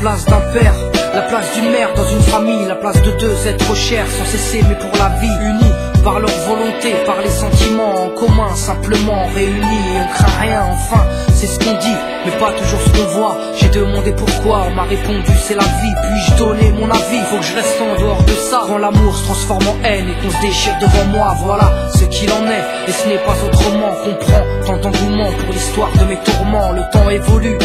place d'un père, la place d'une mère dans une famille, la place de deux êtres chers sans cesser mais pour la vie, unis par leur volonté, par les sentiments en commun, simplement réunis, on craint rien, enfin, c'est ce qu'on dit, mais pas toujours ce qu'on voit. J'ai demandé pourquoi, on m'a répondu c'est la vie, puis-je donner mon avis, faut que je reste en dehors de ça, quand l'amour se transforme en haine et qu'on se déchire devant moi, voilà ce qu'il en est, et ce n'est pas autrement, comprends tant d'engouement pour l'histoire de mes tourments, le temps évolue,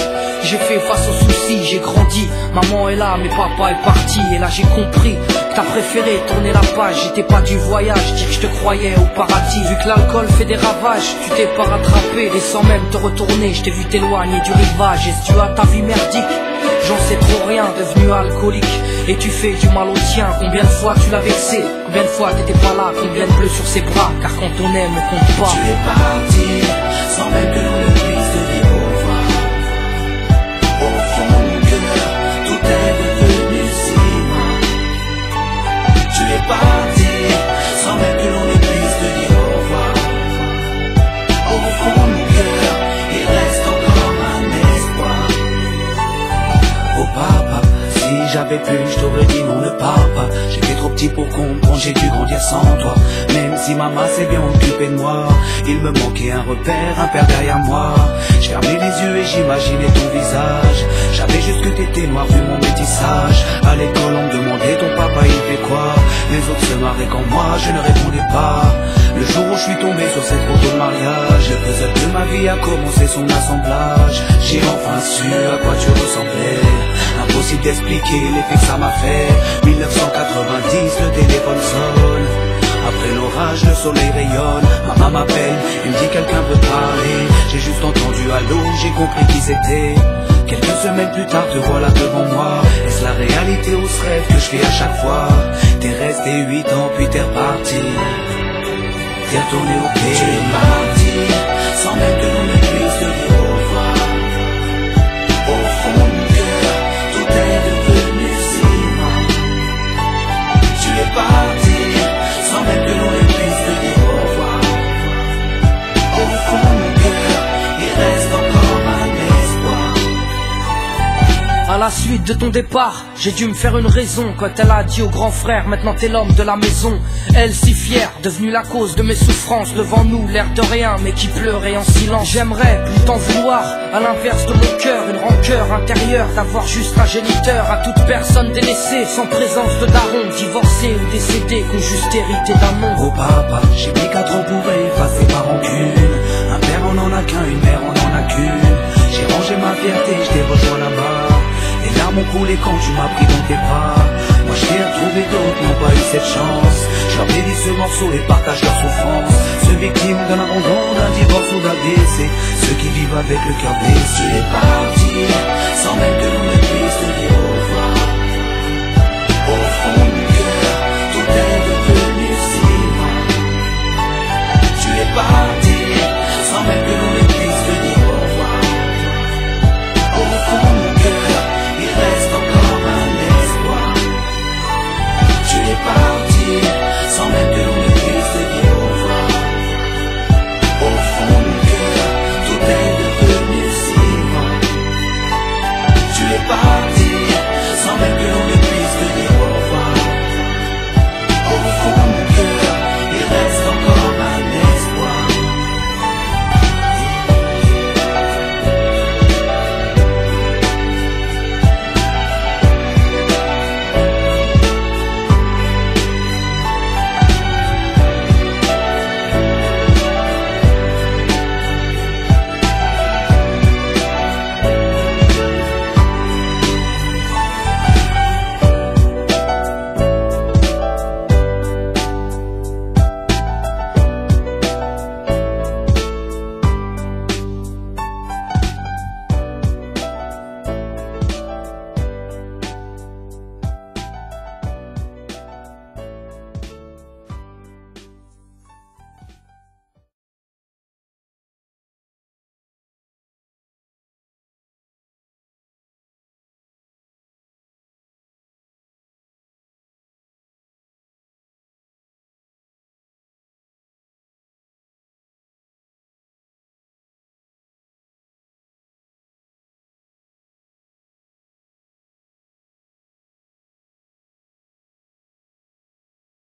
j'ai fait face aux soucis, j'ai grandi, maman est là, mais papa est parti, et là j'ai compris que t'as préféré tourner la page, j'étais pas du voyage, dire que je te croyais au paradis, vu que l'alcool fait des ravages, tu t'es pas rattrapé, et sans même te retourner, je t'ai vu t'éloigner du rivage, est-ce dû à ta vie merdique? J'en sais trop rien, devenu alcoolique, et tu fais du mal au tien, combien de fois tu l'as vexé, combien de fois t'étais pas là, combien de bleus sur ses bras, car quand on aime on compte pas. Tu es parti, sans même que l'on ne puisse te dire au revoir. Au fond de mon cœur, tout est devenu si loin. Tu es parti, sans même que l'on ne puisse te dire au revoir. Au fond de mon cœur, il reste encore un espoir. Oh papa, si j'avais pu, je t'aurais dit non, ne pars pas. J'étais trop petit pour comprendre, j'ai dû grandir sans toi. Même si maman s'est bien occupée de moi, il me manquait un repère, un père derrière moi. Je fermais les yeux et j'imaginais ton visage. J'avais juste que t'étais noir vu mon métissage. À l'école on me demandait ton papa il fait quoi. Les autres se marraient quand moi je ne répondais pas. Le jour où je suis tombé sur cette photo de mariage, le puzzle de ma vie a commencé son assemblage. J'ai enfin su à quoi tu ressemblais. Impossible d'expliquer l'effet que ça m'a fait. 1990, le téléphone sonne. Après l'orage, le soleil rayonne. Maman m'appelle, il me dit quelqu'un veut parler. J'ai juste entendu allô, j'ai compris qui c'était. Quelques semaines plus tard, te voilà devant moi. Est-ce la réalité ou ce rêve que je fais à chaque fois? T'es resté 8 ans, puis t'es reparti. T'es retourné au pays. Tu es parti, sans même que l'on ne puisse te dire au revoir. Au fond de mon cœur, tout est devenu si loin. Tu es parti, sans même que l'on ne puisse te dire au revoir. Au fond de mon cœur, il reste encore un espoir. À la suite de ton départ, j'ai dû me faire une raison quand elle a dit au grand frère, maintenant t'es l'homme de la maison. Elle si fière, devenue la cause de mes souffrances, devant nous l'air de rien mais qui pleurait en silence. J'aimerais plus t'en vouloir, à l'inverse de mon cœur, une rancœur intérieure d'avoir juste un géniteur. À toute personne délaissée, sans présence de daron, divorcé ou décédé, qu'on juste hérité d'un nom. Oh papa, j'ai pris 4 ans pour effacer ma rancune. Un père on en a qu'un, une mère on en a qu'une. J'ai rangé ma fierté, je t'ai rejoint là-bas. Les larmes ont coulé quand tu m'as pris dans tes bras. Moi je t'ai retrouvé, d'autres n'ont pas eu cette chance. Je leur dédie ce morceau et partage leur souffrance. Ceux victimes d'un abandon, d'un divorce ou d'un décès, ceux qui vivent avec le cœur blessé. Tu es parti, sans même que l'on ne puisse te dire